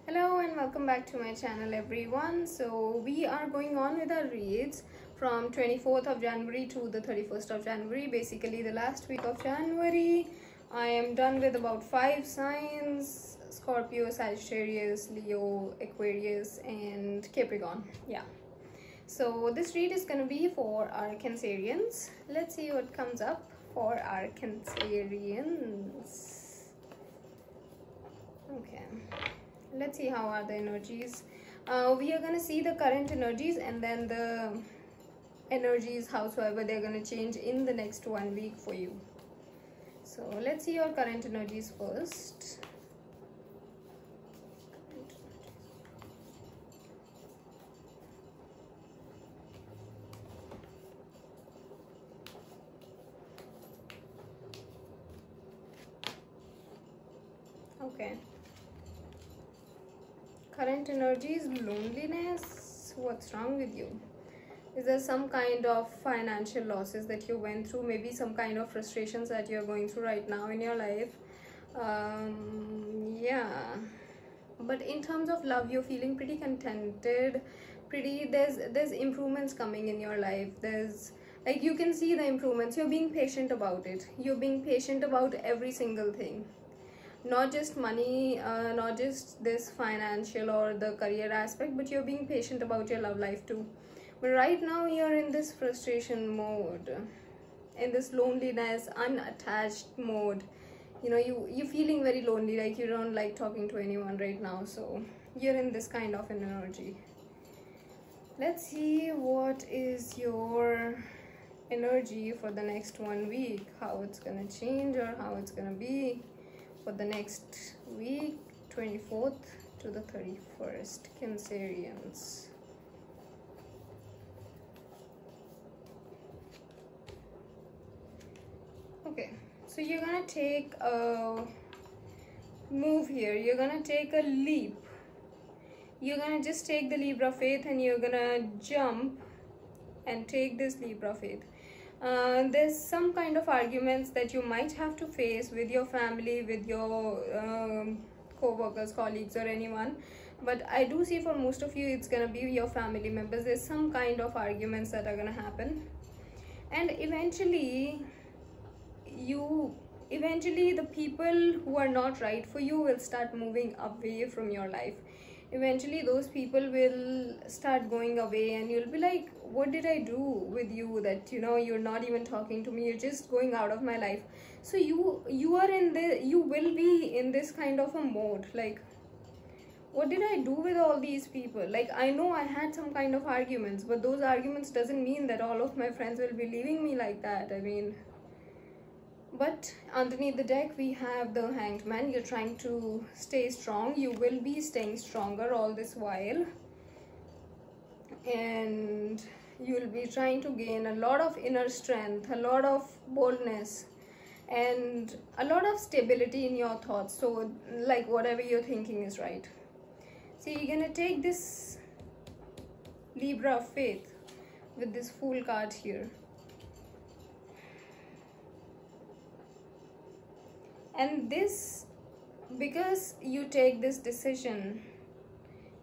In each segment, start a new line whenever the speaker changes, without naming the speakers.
Hello and welcome back to my channel everyone. So we are going on with our reads from 24th of January to the 31st of January, basically the last week of January. I am done with about 5 signs: Scorpio, Sagittarius, Leo, Aquarius and Capricorn. Yeah, so this read is going to be for our Cancerians. Let's see what comes up for our Cancerians. Okay, let's see how are the energies. We are going to see the current energies and then the energies howsoever they're going to change in the next 1 week for you. So let's see your current energies first. Okay, current energies: loneliness. What's wrong with you? Is there some kind of financial losses that you went through? Maybe some kind of frustrations that you're going through right now in your life. Yeah, but in terms of love, you're feeling pretty contented. There's improvements coming in your life. There's, like, you can see the improvements. You're being patient about it. You're being patient about every single thing, not just money, not just this financial or the career aspect, but you're being patient about your love life too. But right now you're in this frustration mode, in this loneliness, unattached mode. You know, you're feeling very lonely, like you don't like talking to anyone right now. So you're in this kind of an energy. Let's see what is your energy for the next 1 week, how it's gonna change or how it's gonna be for the next week, 24th to the 31st, Cancerians. Okay, so you're gonna take a move here. You're gonna take a leap. You're gonna just take the leap of faith and you're gonna jump and take this leap of faith. There's some kind of arguments that you might have to face with your family, with your co-workers, colleagues or anyone, but I do see for most of you it's gonna be your family members. There's some kind of arguments that are gonna happen, and eventually the people who are not right for you will start moving away from your life. Eventually those people will start going away and you'll be like, what did I do with you that, you know, you're not even talking to me, you're just going out of my life. So you will be in this kind of a mode, like, what did I do with all these people? Like, I know I had some kind of arguments, but those arguments doesn't mean that all of my friends will be leaving me like that. I mean, but underneath the deck we have the Hanged Man. You're trying to stay strong. You will be staying stronger all this while, and you'll be trying to gain a lot of inner strength, a lot of boldness and a lot of stability in your thoughts. So like, whatever you're thinking is right. So you're gonna take this Libra of faith with this Fool card here. And this, because you take this decision,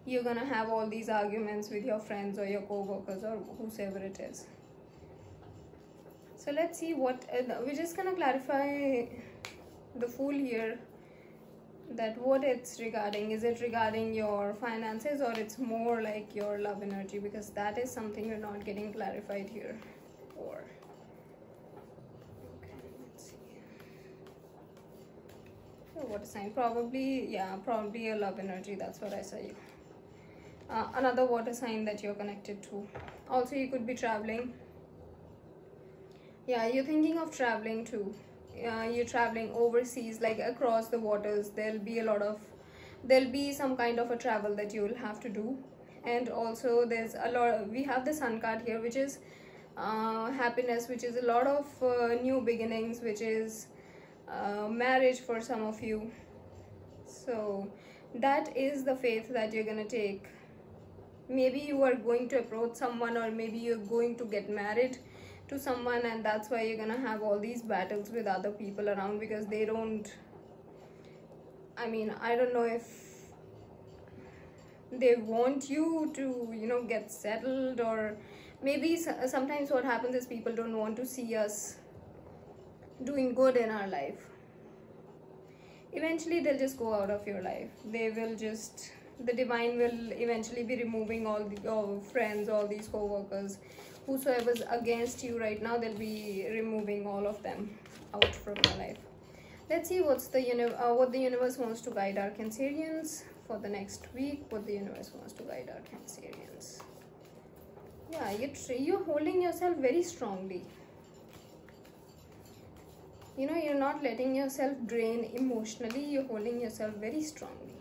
you're gonna have all these arguments with your friends or your co-workers or whosoever it is. So let's see what we're just gonna clarify the Fool here, that what it's regarding. Is it regarding your finances or it's more like your love energy? Because that is something you're not getting clarified here. Or water sign, probably, yeah, probably a love energy. That's what I say. Another water sign that you're connected to. Also, you could be traveling. Yeah, you're thinking of traveling too. You're traveling overseas, like across the waters. There'll be some kind of a travel that you'll have to do. And also there's a lot we have the Sun card here, which is happiness, which is a lot of new beginnings, which is marriage for some of you. So that is the faith that you're gonna take. Maybe you are going to approach someone, or maybe you're going to get married to someone, and that's why you're gonna have all these battles with other people around, because they don't, I mean, I don't know if They want you to, you know, get settled, or maybe sometimes what happens is people don't want to see us doing good in our life. Eventually they'll just go out of your life. They will just, the divine will eventually be removing all your friends, all these co-workers, whosoever's against you right now. They'll be removing all of them out from your life. Let's see what's the what the universe wants to guide our Cancerians for the next week. What the universe wants to guide our Cancerians. Yeah, you're holding yourself very strongly. You know, you're not letting yourself drain emotionally. You're holding yourself very strongly.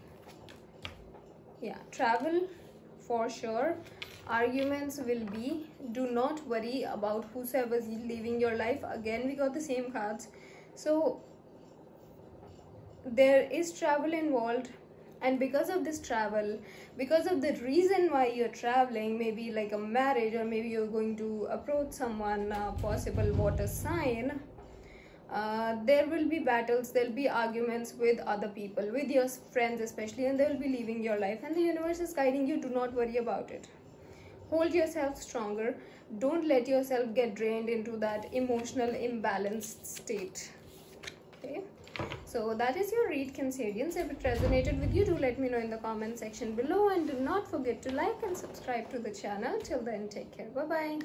Yeah, travel for sure. Arguments will be. Do not worry about whosoever is leaving your life. Again, we got the same cards. So there is travel involved, and because of this travel, because of the reason why you're traveling, maybe like a marriage, or maybe you're going to approach someone, possible water sign, there will be battles, there'll be arguments with other people, with your friends especially, and they'll be leaving your life, and the universe is guiding you. Do not worry about it. Hold yourself stronger. Don't let yourself get drained into that emotional imbalanced state. Okay, so that is your read, Cancerians. If it resonated with you, do let me know in the comment section below, and do not forget to like and subscribe to the channel. Till then, take care. Bye bye.